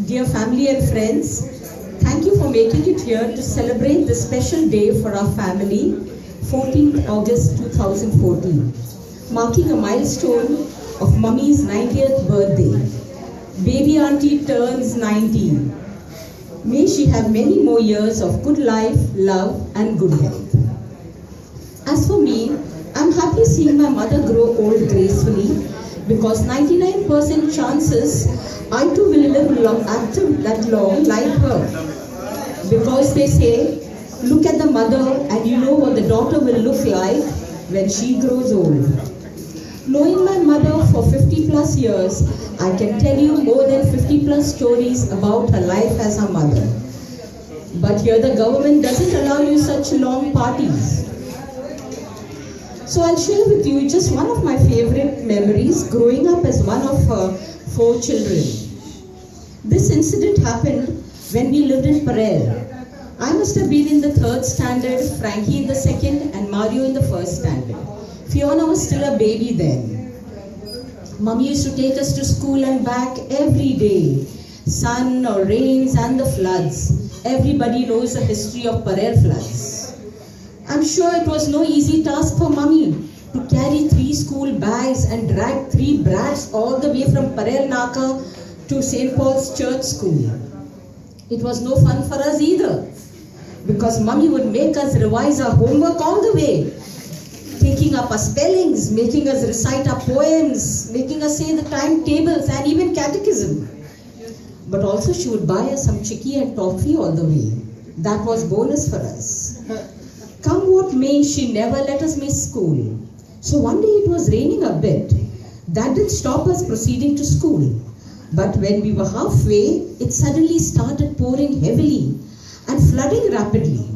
Dear family and friends, thank you for making it here to celebrate this special day for our family, 14th August 2014, marking a milestone of Mummy's 90th birthday. Baby auntie turns 19. May she have many more years of good life, love and good health. As for me, I'm happy seeing my mother grow old gracefully because 99% chances I too will live active that long like her. Because they say, look at the mother and you know what the daughter will look like when she grows old. Knowing my mother for 50 plus years, I can tell you more than 50 plus stories about her life as her mother. But here the government doesn't allow you such long parties. So I'll share with you just one of my favorite memories growing up as one of her 4 children. This incident happened when we lived in Parel. I must have been in the 3rd standard, Frankie in the 2nd and Mario in the 1st standard. Fiona was still a baby then. Mummy used to take us to school and back every day. Sun or rains and the floods. Everybody knows the history of Parel floods. I'm sure it was no easy task for Mummy to carry 3 school bags and drag 3 brats all the way from Parel Naka to St. Paul's Church School. It was no fun for us either because Mummy would make us revise our homework all the way, taking up our spellings, making us recite our poems, making us say the timetables and even catechism. But also she would buy us some chicky and toffee all the way. That was bonus for us. Come what may, she never let us miss school. So one day it was raining a bit. That didn't stop us proceeding to school. But when we were halfway, it suddenly started pouring heavily and flooding rapidly.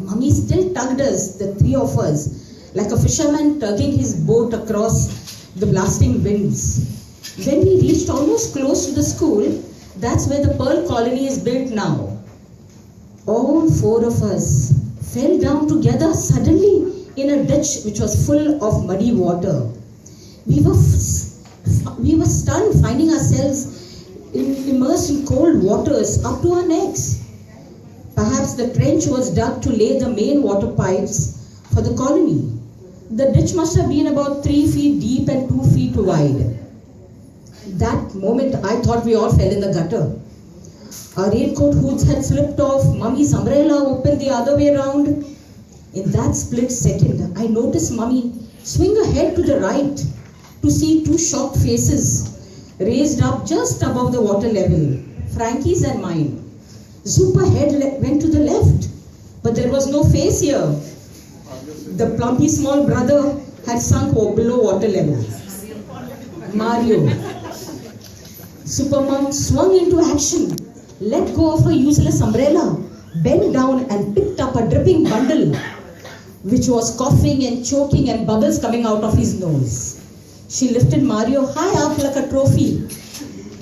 Mummy still tugged us, the 3 of us, like a fisherman tugging his boat across the blasting winds. When we reached almost close to the school, that's where the Pearl Colony is built now. All 4 of us fell down together suddenly in a ditch which was full of muddy water. We were stunned finding ourselves immersed in cold waters up to our necks. Perhaps the trench was dug to lay the main water pipes for the colony. The ditch must have been about 3 feet deep and 2 feet wide. That moment I thought we all fell in the gutter. Our raincoat hoods had slipped off, Mummy's umbrella opened the other way around. In that split second, I noticed Mummy swing her head to the right to see 2 shocked faces raised up just above the water level, Frankie's and mine. Zoop, her head went to the left, but there was no face here. The plumpy small brother had sunk below water level. Mario. Supermom swung into action, let go of her useless umbrella, bent down and picked up a dripping bundle, which was coughing and choking and bubbles coming out of his nose. She lifted Mario high up like a trophy,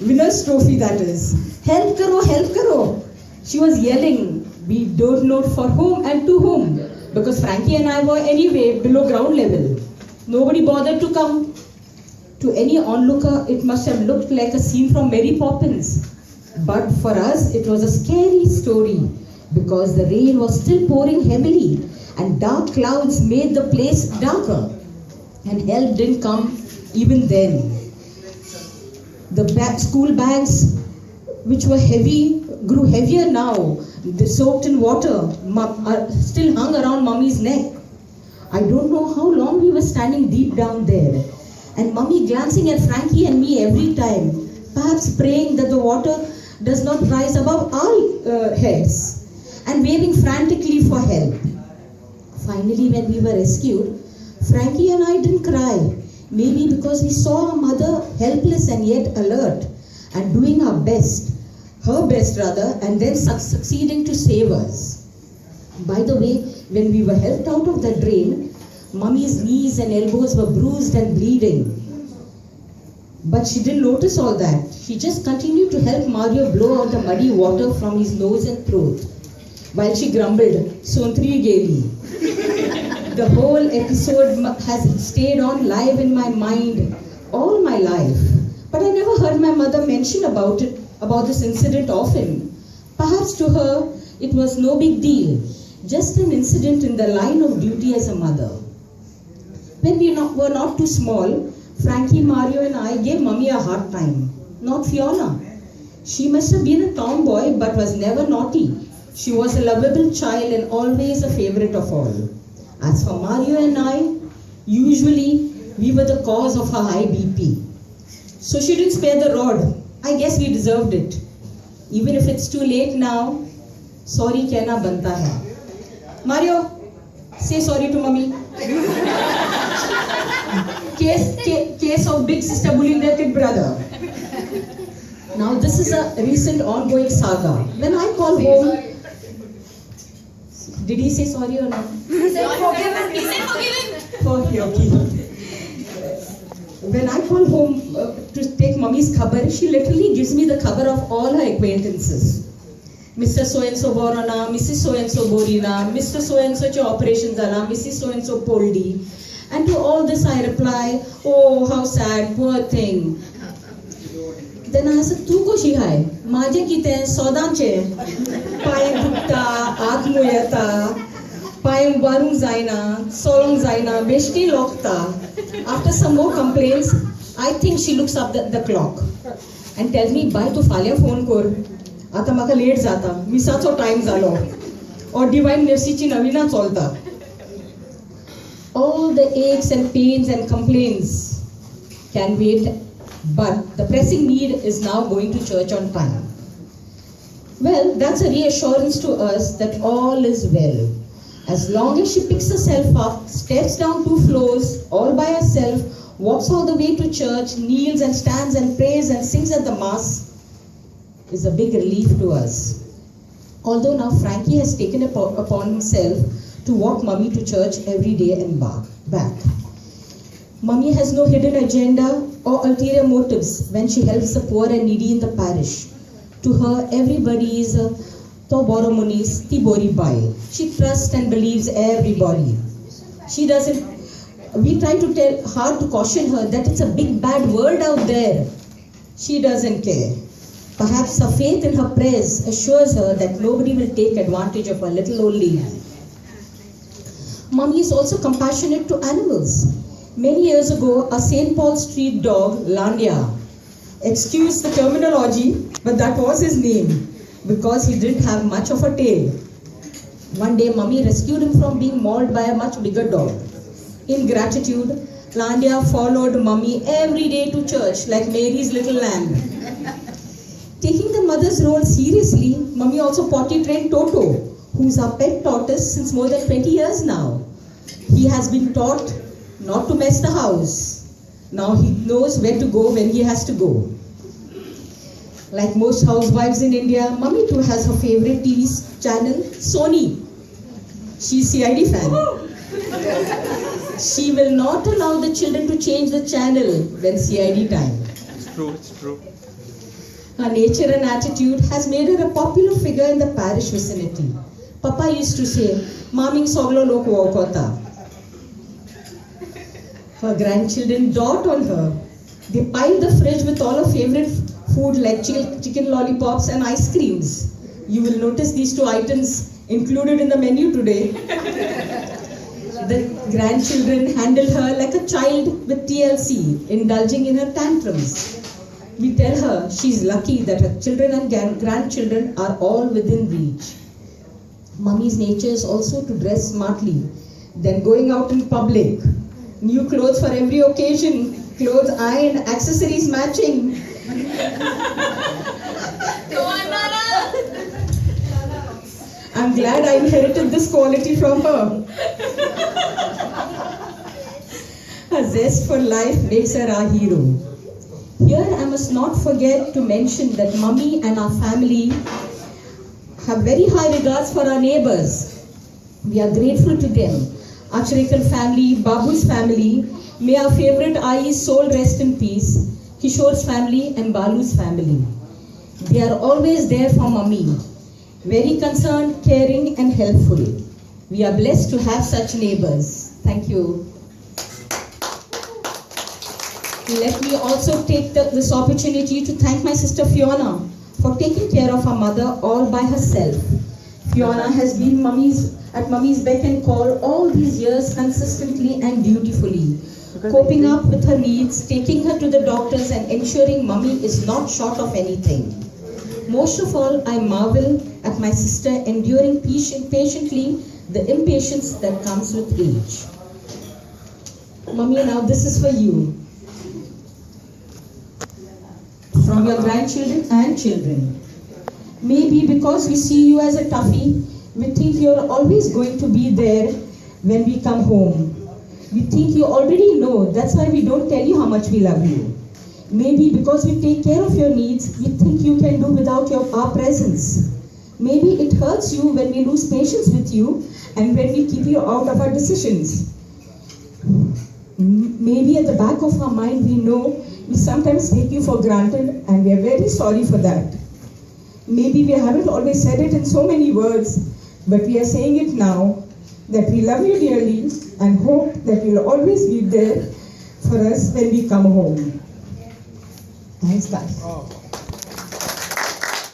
winner's trophy that is. Help karo, help karo. She was yelling, we don't know for whom and to whom, because Frankie and I were anyway below ground level. Nobody bothered to come. To any onlooker, it must have looked like a scene from Mary Poppins. But for us, it was a scary story because the rain was still pouring heavily and dark clouds made the place darker. And help didn't come even then. The school bags, which were heavy, grew heavier now. They soaked in water, still hung around Mummy's neck. I don't know how long we were standing deep down there. And Mummy glancing at Frankie and me every time, perhaps praying that the water does not rise above our heads, and waving frantically for help. Finally, when we were rescued, Frankie and I didn't cry, maybe because we saw our mother helpless and yet alert, and doing our best, her best rather, and then succeeding to save us. By the way, when we were helped out of the drain, Mummy's knees and elbows were bruised and bleeding. But she didn't notice all that. She just continued to help Mario blow out the muddy water from his nose and throat, while she grumbled, Sontri gaily. The whole episode has stayed on live in my mind all my life. But I never heard my mother mentioned about this incident often. Perhaps to her, it was no big deal, just an incident in the line of duty as a mother. When we were not too small, Frankie, Mario and I gave Mummy a hard time. Not Fiona. She must have been a tomboy but was never naughty. She was a lovable child and always a favorite of all. As for Mario and I, usually we were the cause of her high BP. So she didn't spare the rod. I guess we deserved it. Even if it's too late now, sorry कहना बनता है. Mario, say sorry to Mummy. Case of big sister bullying their kid brother. Now this is a recent ongoing saga. When I call home, did he say sorry or not? He said forgiven. Okay. When I call home to take Mummy's khabar, she literally gives me the khabar of all her acquaintances. Mr. So-and-so Borana, Mrs. So-and-so Borina, Mr. So-and-so cho operation zala, Mrs. So-and-so Poldi. And to all this I reply, oh, how sad, poor thing. Then I said, tu koshi hai? Maje kite sodanche. Payam dukta, aatmuyata, payam warung zaina, solong zaina, beshti lokta. After some more complaints, I think she looks up the clock and tells me, bye to Falya phone kor. Ata maka late zata, misacho time zalo. Or divine mercychi navina cholta. All the aches and pains and complaints can wait, but the pressing need is now going to church on time. Well, that's a reassurance to us that all is well. As long as she picks herself up, steps down 2 floors, all by herself, walks all the way to church, kneels and stands and prays and sings at the mass, is a big relief to us. Although now Frankie has taken upon himself to walk Mummy to church every day and back. Mummy has no hidden agenda or ulterior motives when she helps the poor and needy in the parish. To her, everybody is a to boro munis ti bori bai. She trusts and believes everybody. She doesn't. We try to tell hard to caution her that it's a big bad world out there. She doesn't care. Perhaps her faith in her prayers assures her that nobody will take advantage of her little old lady. Mummy is also compassionate to animals. Many years ago, a St. Paul Street dog, Landia, excuse the terminology, but that was his name because he didn't have much of a tail. One day, Mummy rescued him from being mauled by a much bigger dog. In gratitude, Landia followed Mummy every day to church like Mary's little lamb. Taking the mother's role seriously, Mummy also potty trained Toto, who's our pet tortoise since more than 20 years now. He has been taught not to mess the house. Now he knows where to go when he has to go. Like most housewives in India, Mummy too has her favorite TV channel, Sony. She's CID fan. She will not allow the children to change the channel when CID time. It's true. Her nature and attitude has made her a popular figure in the parish vicinity. Papa used to say, Maming soglo lok wokota. Her grandchildren dot on her. They pile the fridge with all her favorite food like chicken lollipops and ice creams. You will notice these 2 items included in the menu today. The grandchildren handle her like a child with TLC, indulging in her tantrums. We tell her she's lucky that her children and grandchildren are all within reach. Mummy's nature is also to dress smartly, then going out in public. New clothes for every occasion, clothes ironed, accessories matching. I'm glad I inherited this quality from her. Her zest for life makes her our hero. Here I must not forget to mention that Mummy and our family have very high regards for our neighbors. We are grateful to them. Acharikal family, Babu's family, may our favorite Ai's soul rest in peace, Kishore's family and Balu's family. They are always there for Mummy, very concerned, caring and helpful. We are blessed to have such neighbors. Thank you. Let me also take this opportunity to thank my sister Fiona for taking care of her mother all by herself. Fiona has been at mummy's beck and call all these years consistently and dutifully, coping up with her needs, taking her to the doctors and ensuring mummy is not short of anything. Most of all, I marvel at my sister enduring patiently the impatience that comes with age. Mummy, now this is for you. From your grandchildren and children. Maybe because we see you as a toughie, we think you're always going to be there when we come home. We think you already know, that's why we don't tell you how much we love you. Maybe because we take care of your needs, we think you can do without our presence. Maybe it hurts you when we lose patience with you and when we keep you out of our decisions. Maybe at the back of our mind we know we sometimes take you for granted and we are very sorry for that. Maybe we haven't always said it in so many words, but we are saying it now, that we love you dearly and hope that you'll always be there for us when we come home. Thanks, guys.